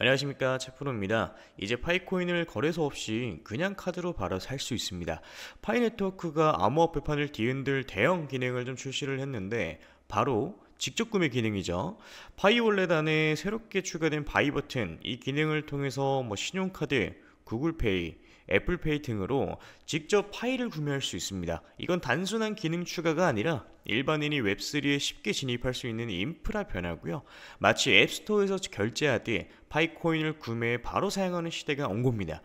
안녕하십니까, 채프로입니다. 이제 파이코인을 거래소 없이 그냥 카드로 바로 살 수 있습니다. 파이 네트워크가 암호화 불판을 뒤흔들 대형 기능을 좀 출시를 했는데 바로 직접 구매 기능이죠. 파이 월렛 안에 새롭게 추가된 바이 버튼, 이 기능을 통해서 신용카드, 구글페이, 애플페이 등으로 직접 파일을 구매할 수 있습니다. 이건 단순한 기능 추가가 아니라 일반인이 웹3에 쉽게 진입할 수 있는 인프라 변화고요. 마치 앱스토어에서 결제하듯 파이코인을 구매해 바로 사용하는 시대가 온 겁니다.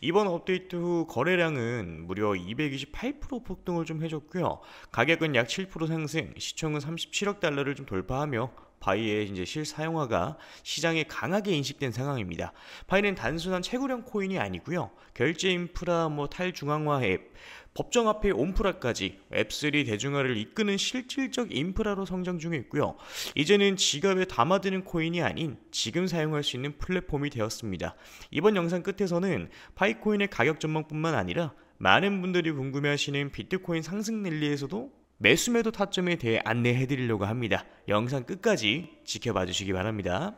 이번 업데이트 후 거래량은 무려 228% 폭등을 좀 해줬고요. 가격은 약 7% 상승, 시총은 37억 달러를 좀 돌파하며 파이의 이제 실사용화가 시장에 강하게 인식된 상황입니다. 파이는 단순한 채굴형 코인이 아니고요. 결제 인프라, 탈중앙화 앱, 법정 화폐 온프라까지 웹3 대중화를 이끄는 실질적 인프라로 성장 중에 있고요. 이제는 지갑에 담아두는 코인이 아닌 지금 사용할 수 있는 플랫폼이 되었습니다. 이번 영상 끝에서는 파이코인의 가격 전망뿐만 아니라 많은 분들이 궁금해하시는 비트코인 상승 랠리에서도 매수 매도 타점에 대해 안내해 드리려고 합니다. 영상 끝까지 지켜봐 주시기 바랍니다.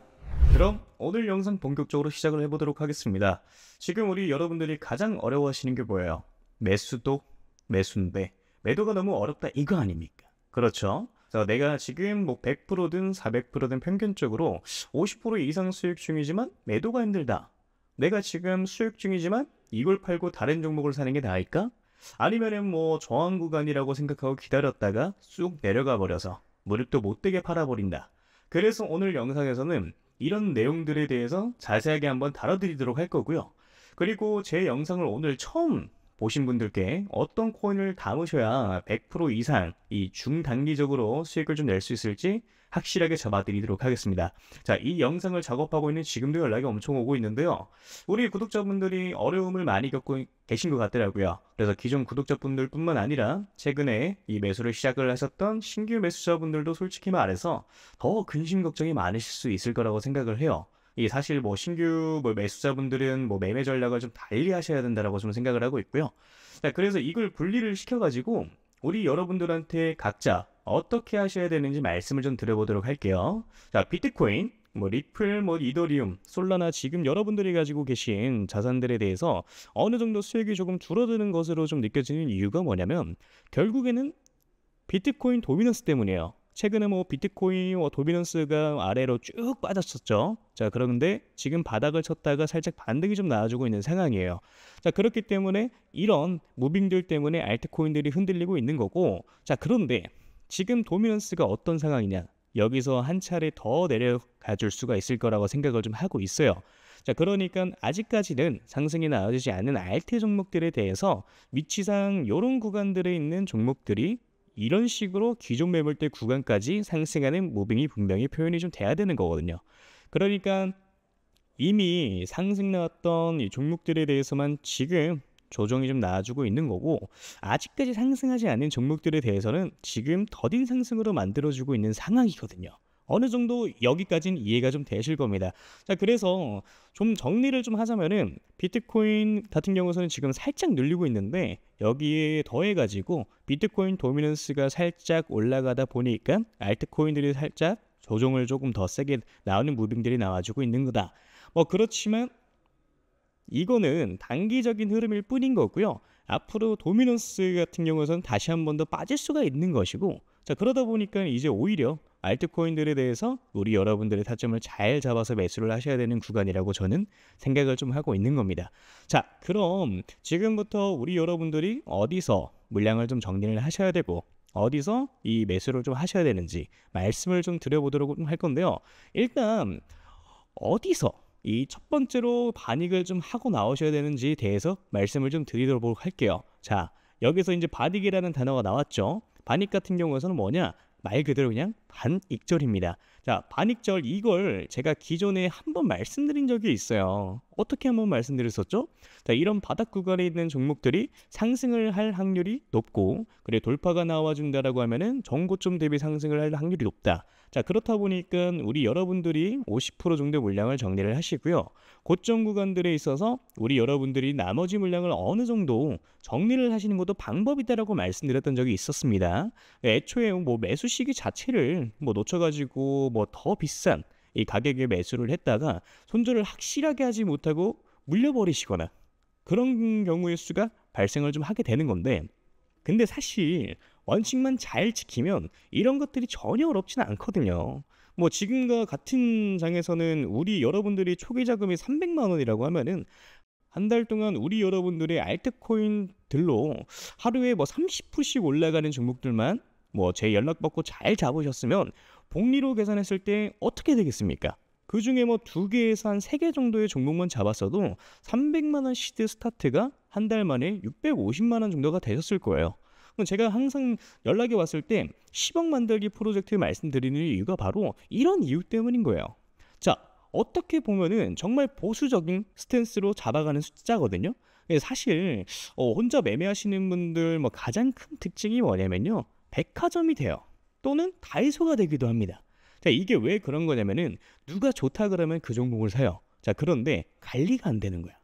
그럼 오늘 영상 본격적으로 시작을 해보도록 하겠습니다. 지금 우리 여러분들이 가장 어려워하시는 게 뭐예요? 매수도 매수인데 매도가 너무 어렵다 이거 아닙니까? 그렇죠? 자, 내가 지금 100%든 400%든 평균적으로 50% 이상 수익 중이지만 매도가 힘들다. 내가 지금 수익 중이지만 이걸 팔고 다른 종목을 사는 게 나을까? 아니면은 저항 구간이라고 생각하고 기다렸다가 쑥 내려가 버려서 무릎도 못되게 팔아버린다. 그래서 오늘 영상에서는 이런 내용들에 대해서 자세하게 한번 다뤄드리도록 할 거고요. 그리고 제 영상을 오늘 처음 보신 분들께 어떤 코인을 담으셔야 100% 이상 이 중단기적으로 수익을 좀 낼 수 있을지 확실하게 잡아드리도록 하겠습니다. 자, 이 영상을 작업하고 있는 지금도 연락이 엄청 오고 있는데요. 우리 구독자분들이 어려움을 많이 겪고 계신 것 같더라고요. 그래서 기존 구독자분들 뿐만 아니라 최근에 이 매수를 시작을 하셨던 신규 매수자분들도 솔직히 말해서 더 근심 걱정이 많으실 수 있을 거라고 생각을 해요. 이 사실 신규 매수자분들은 매매 전략을 좀 달리 하셔야 된다라고 좀 생각을 하고 있고요. 자, 그래서 이걸 분리를 시켜가지고 우리 여러분들한테 각자 어떻게 하셔야 되는지 말씀을 좀 드려보도록 할게요. 자, 비트코인, 리플, 이더리움, 솔라나 지금 여러분들이 가지고 계신 자산들에 대해서 어느 정도 수익이 조금 줄어드는 것으로 좀 느껴지는 이유가 뭐냐면 결국에는 비트코인 도미넌스 때문이에요. 최근에 비트코인 도미넌스가 아래로 쭉 빠졌었죠. 자, 그런데 지금 바닥을 쳤다가 살짝 반등이 좀 나와주고 있는 상황이에요. 자, 그렇기 때문에 이런 무빙들 때문에 알트코인들이 흔들리고 있는 거고, 자, 그런데 지금 도미넌스가 어떤 상황이냐? 여기서 한 차례 더 내려가 줄 수가 있을 거라고 생각을 좀 하고 있어요. 자, 그러니까 아직까지는 상승이 나와주지 않는 알트 종목들에 대해서 위치상 이런 구간들에 있는 종목들이 이런 식으로 기존 매물대 구간까지 상승하는 무빙이 분명히 표현이 좀 돼야 되는 거거든요. 그러니까 이미 상승 나왔던 이 종목들에 대해서만 지금 조정이 좀 나와주고 있는 거고, 아직까지 상승하지 않는 종목들에 대해서는 지금 더딘 상승으로 만들어주고 있는 상황이거든요. 어느 정도 여기까지는 이해가 좀 되실 겁니다. 자, 그래서 좀 정리를 좀 하자면은 비트코인 같은 경우에는 지금 살짝 늘리고 있는데 여기에 더해가지고 비트코인 도미넌스가 살짝 올라가다 보니까 알트코인들이 살짝 조정을 조금 더 세게 나오는 무빙들이 나와주고 있는 거다. 그렇지만 이거는 단기적인 흐름일 뿐인 거고요. 앞으로 도미넌스 같은 경우에는 다시 한 번 더 빠질 수가 있는 것이고, 자, 그러다 보니까 이제 오히려 알트코인들에 대해서 우리 여러분들의 타점을 잘 잡아서 매수를 하셔야 되는 구간이라고 저는 생각을 좀 하고 있는 겁니다. 자, 그럼 지금부터 우리 여러분들이 어디서 물량을 좀 정리를 하셔야 되고 어디서 이 매수를 좀 하셔야 되는지 말씀을 좀 드려보도록 할 건데요. 일단 어디서 이 첫 번째로 반익을 좀 하고 나오셔야 되는지에 대해서 말씀을 좀 드리도록 할게요. 자, 여기서 이제 반익이라는 단어가 나왔죠. 반익 같은 경우에는 뭐냐? 말 그대로 그냥 반익절입니다. 자, 반익절 이걸 제가 기존에 한번 말씀드린 적이 있어요. 어떻게 한번 말씀드렸었죠? 자, 이런 바닥 구간에 있는 종목들이 상승을 할 확률이 높고, 그래 돌파가 나와준다라고 하면은 전고점 대비 상승을 할 확률이 높다. 자, 그렇다 보니까 우리 여러분들이 50% 정도 물량을 정리를 하시고요. 고점 구간들에 있어서 우리 여러분들이 나머지 물량을 어느 정도 정리를 하시는 것도 방법이다라고 말씀드렸던 적이 있었습니다. 애초에 매수 시기 자체를 놓쳐가지고 더 비싼 이 가격에 매수를 했다가 손절을 확실하게 하지 못하고 물려버리시거나 그런 경우의 수가 발생을 좀 하게 되는 건데, 근데 사실 원칙만 잘 지키면 이런 것들이 전혀 어렵지는 않거든요. 뭐 지금과 같은 장에서는 우리 여러분들이 초기 자금이 300만 원이라고 하면은 한 달 동안 우리 여러분들의 알트코인들로 하루에 뭐 30%씩 올라가는 종목들만 뭐 제 연락 받고 잘 잡으셨으면 복리로 계산했을 때 어떻게 되겠습니까? 그 중에 뭐 2개에서 한 3개 정도의 종목만 잡았어도 300만 원 시드 스타트가 한 달 만에 650만 원 정도가 되셨을 거예요. 그럼 제가 항상 연락이 왔을 때 10억 만들기 프로젝트 말씀드리는 이유가 바로 이런 이유 때문인 거예요. 자, 어떻게 보면은 정말 보수적인 스탠스로 잡아가는 숫자거든요. 근데 사실 혼자 매매하시는 분들 뭐 가장 큰 특징이 뭐냐면요, 백화점이 돼요. 또는 다이소가 되기도 합니다. 자, 이게 왜 그런 거냐면은 누가 좋다 그러면 그 종목을 사요. 자, 그런데 관리가 안 되는 거야.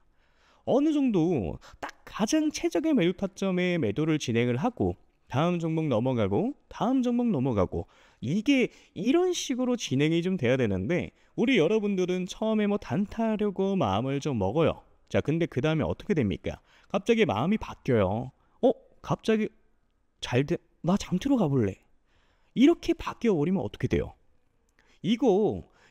어느 정도 딱 가장 최적의 매도 타점에 매도를 진행을 하고 다음 종목 넘어가고 다음 종목 넘어가고, 이게 이런 식으로 진행이 좀 돼야 되는데 우리 여러분들은 처음에 뭐 단타하려고 마음을 좀 먹어요. 자, 근데 그 다음에 어떻게 됩니까? 갑자기 마음이 바뀌어요. 갑자기 나 장투로 가볼래. 이렇게 바뀌어버리면 어떻게 돼요?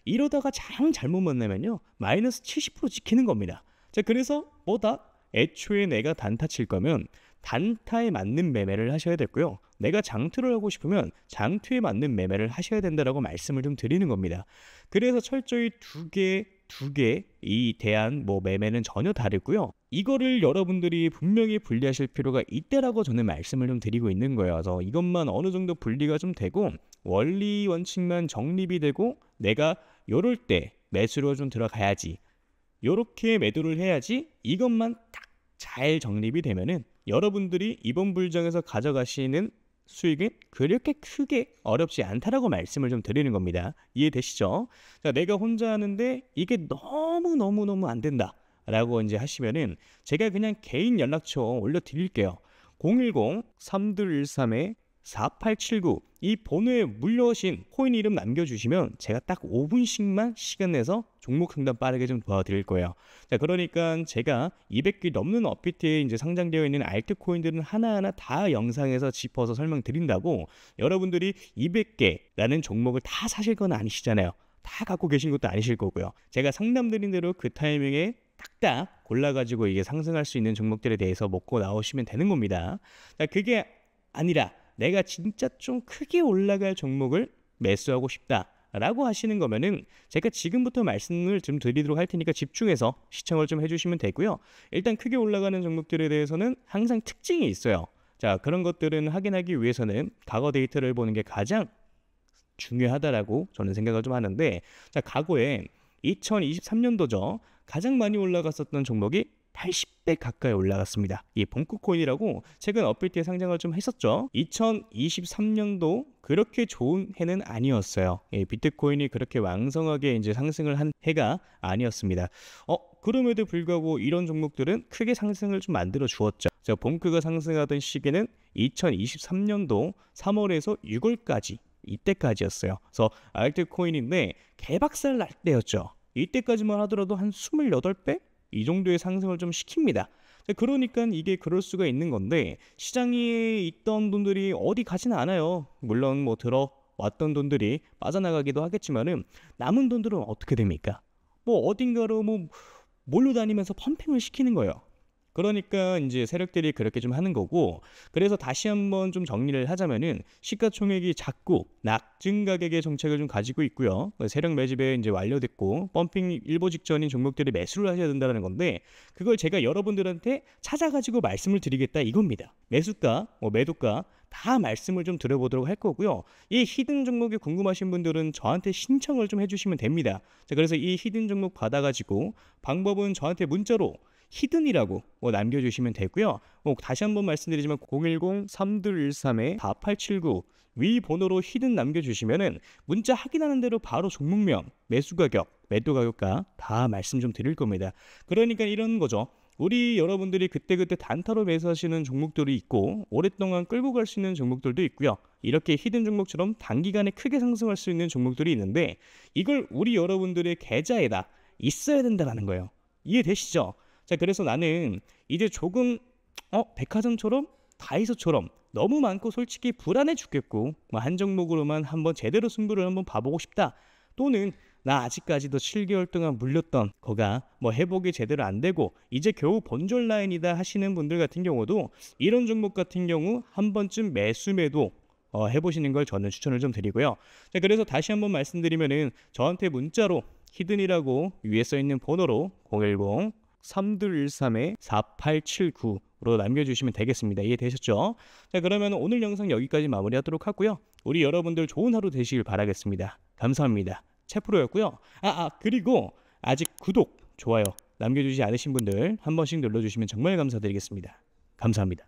이러다가 잘못 만나면요, 마이너스 70% 찍히는 겁니다. 자, 그래서 뭐다? 애초에 내가 단타 칠 거면 단타에 맞는 매매를 하셔야 됐고요. 내가 장투를 하고 싶으면 장투에 맞는 매매를 하셔야 된다라고 말씀을 좀 드리는 겁니다. 그래서 철저히 두 개 이 대한 뭐 매매는 전혀 다르고요. 이거를 여러분들이 분명히 분리하실 필요가 있다라고 저는 말씀을 좀 드리고 있는 거예요. 그래서 이것만 어느 정도 분리가 좀 되고 원리 원칙만 정립이 되고 내가 요럴 때 매수로 좀 들어가야지, 요렇게 매도를 해야지, 이것만 딱 잘 정립이 되면은 여러분들이 이번 불장에서 가져가시는 수익은 그렇게 크게 어렵지 않다라고 말씀을 좀 드리는 겁니다. 이해되시죠? 자, 내가 혼자 하는데 이게 너무 안 된다 라고 이제 하시면은 제가 그냥 개인 연락처 올려드릴게요. 010-3213-4879 이 번호에 물려오신 코인 이름 남겨주시면 제가 딱 5분씩만 시간 내서 종목 상담 빠르게 좀 도와드릴 거예요. 자, 그러니까 제가 200개 넘는 업비트에 이제 상장되어 있는 알트코인들은 하나하나 다 영상에서 짚어서 설명드린다고, 여러분들이 200개라는 종목을 다 사실 건 아니시잖아요. 다 갖고 계신 것도 아니실 거고요. 제가 상담드린 대로 그 타이밍에 딱딱 골라가지고 이게 상승할 수 있는 종목들에 대해서 먹고 나오시면 되는 겁니다. 자, 그게 아니라 내가 진짜 좀 크게 올라갈 종목을 매수하고 싶다라고 하시는 거면은 제가 지금부터 말씀을 좀 드리도록 할 테니까 집중해서 시청을 좀 해주시면 되고요. 일단 크게 올라가는 종목들에 대해서는 항상 특징이 있어요. 자, 그런 것들은 확인하기 위해서는 과거 데이터를 보는 게 가장 중요하다라고 저는 생각을 좀 하는데, 자, 과거에 2023년도죠. 가장 많이 올라갔었던 종목이 80배 가까이 올라갔습니다. 이 봉크코인이라고 최근 업비트에 상장을 좀 했었죠. 2023년도 그렇게 좋은 해는 아니었어요. 비트코인이 그렇게 왕성하게 이제 상승을 한 해가 아니었습니다. 그럼에도 불구하고 이런 종목들은 크게 상승을 좀 만들어 주었죠. 자, 봉크가 상승하던 시기는 2023년도 3월에서 6월까지 이때까지였어요. 그래서 알트코인인데 개박살 날 때였죠. 이때까지만 하더라도 한 28배? 이 정도의 상승을 좀 시킵니다. 그러니까 이게 그럴 수가 있는 건데, 시장에 있던 돈들이 어디 가지는 않아요. 물론 뭐 들어왔던 돈들이 빠져나가기도 하겠지만은 남은 돈들은 어떻게 됩니까? 뭐 어딘가로 뭐 몰로 다니면서 펌핑을 시키는 거예요. 그러니까 이제 세력들이 그렇게 좀 하는 거고, 그래서 다시 한번 좀 정리를 하자면은 시가총액이 작고 낙증 가격의 정책을 좀 가지고 있고요. 세력 매집에 이제 완료됐고 펌핑 일보 직전인 종목들이 매수를 하셔야 된다는 건데, 그걸 제가 여러분들한테 찾아가지고 말씀을 드리겠다 이겁니다. 매수가, 매도가 다 말씀을 좀 드려보도록 할 거고요. 이 히든 종목이 궁금하신 분들은 저한테 신청을 좀 해주시면 됩니다. 자, 그래서 이 히든 종목 받아가지고 방법은 저한테 문자로 히든이라고 남겨주시면 되고요. 다시 한번 말씀드리지만 010-3213-4879 위 번호로 히든 남겨주시면은 문자 확인하는 대로 바로 종목명, 매수 가격, 매도 가격과 다 말씀 좀 드릴 겁니다. 그러니까 이런 거죠. 우리 여러분들이 그때그때 단타로 매수하시는 종목들이 있고 오랫동안 끌고 갈 수 있는 종목들도 있고요. 이렇게 히든 종목처럼 단기간에 크게 상승할 수 있는 종목들이 있는데 이걸 우리 여러분들의 계좌에다 있어야 된다는 거예요. 이해되시죠? 자, 그래서 나는 이제 조금 백화점처럼 다이소처럼 너무 많고 솔직히 불안해 죽겠고 뭐 한 종목으로만 한번 제대로 승부를 한번 봐보고 싶다. 또는 나 아직까지도 7개월 동안 물렸던 거가 뭐 회복이 제대로 안 되고 이제 겨우 본전 라인이다 하시는 분들 같은 경우도 이런 종목 같은 경우 한 번쯤 매수 매도 해보시는 걸 저는 추천을 좀 드리고요. 자, 그래서 다시 한번 말씀드리면은 저한테 문자로 히든이라고 위에 써 있는 번호로 010-3213-4879로 남겨주시면 되겠습니다. 이해되셨죠? 자, 그러면 오늘 영상 여기까지 마무리하도록 하고요. 우리 여러분들 좋은 하루 되시길 바라겠습니다. 감사합니다. 채프로였고요. 그리고 아직 구독, 좋아요 남겨주지 않으신 분들 한 번씩 눌러주시면 정말 감사드리겠습니다. 감사합니다.